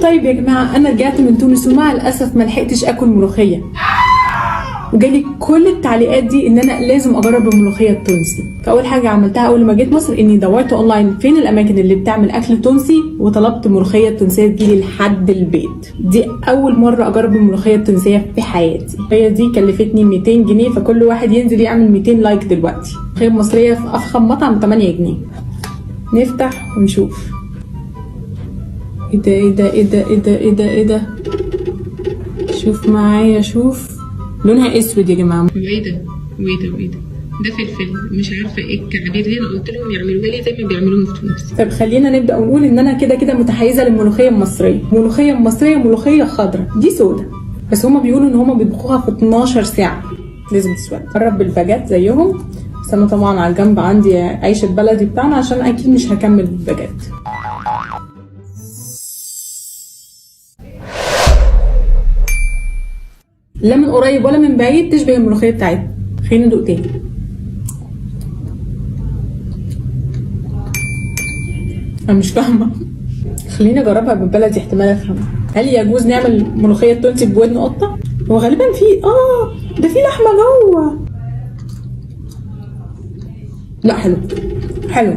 طيب يا جماعه، انا رجعت من تونس ومع الاسف ما لحقتش اكل ملوخيه، وجالي كل التعليقات دي ان انا لازم اجرب الملوخيه التونسي. فاول حاجه عملتها اول ما جيت مصر اني دورت اونلاين فين الاماكن اللي بتعمل اكل تونسي، وطلبت ملوخيه تونسيه تجيلي لحد البيت. دي اول مره اجرب الملوخيه التونسيه في حياتي. هي دي كلفتني 200 جنيه، فكل واحد ينزل يعمل 200 لايك دلوقتي. الملوخيه المصريه في افخم مطعم 8 جنيه. نفتح ونشوف. ايه ده ايه ده ايه ده ايه ده ايه ده ايه ده؟ شوف معايا، شوف لونها اسود يا جماعه. وايه ده وايه ده وايه ده؟ ده فلفل، مش عارفه ايه الكعابير دي. انا قلت لهم يعملوها لي زي ما بيعملوها في تونس. طب خلينا نبدا ونقول ان انا كده كده متحيزه للملوخيه المصريه. ملوخيه مصريه، ملوخيه خضراء، دي سودا، بس هما بيقولوا ان هما بيطبخوها في 12 ساعه، لازم تسود. جرب بالباجات زيهم، بس انا طبعا على الجنب عندي عيش البلدي بتاعنا عشان اكيد مش هكمل بالباجات. لا من قريب ولا من بعيد تشبه الملوخيه بتاعتنا. خلينا ندوق تاني. انا مش فاهمه. خليني اجربها بالبلدي احتمال افهمها. هل يجوز نعمل ملوخيه تونسي بودن قطه؟ هو غالبا في ده في لحمه جوه. لا حلو حلو،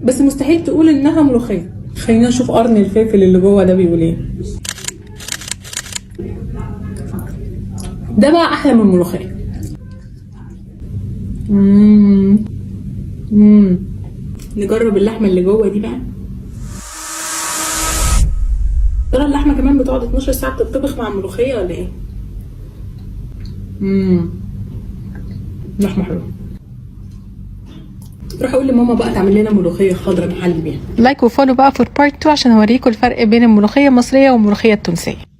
بس مستحيل تقول انها ملوخيه. خلينا نشوف قرن الفلفل اللي جوه ده بيقول ايه. ده بقى احلى من الملوخيه. نجرب اللحمه اللي جوه دي بقى. ترى اللحمه كمان بتقعد 12 ساعه بتطبخ مع الملوخيه ولا ايه؟ لحمه حلوه. روح اقول لماما بقى تعمل لنا ملوخيه خضراء نحل بيها. لايك وفولو بقى فور بارت 2 عشان اوريكم الفرق بين الملوخيه المصريه والملوخيه التونسيه.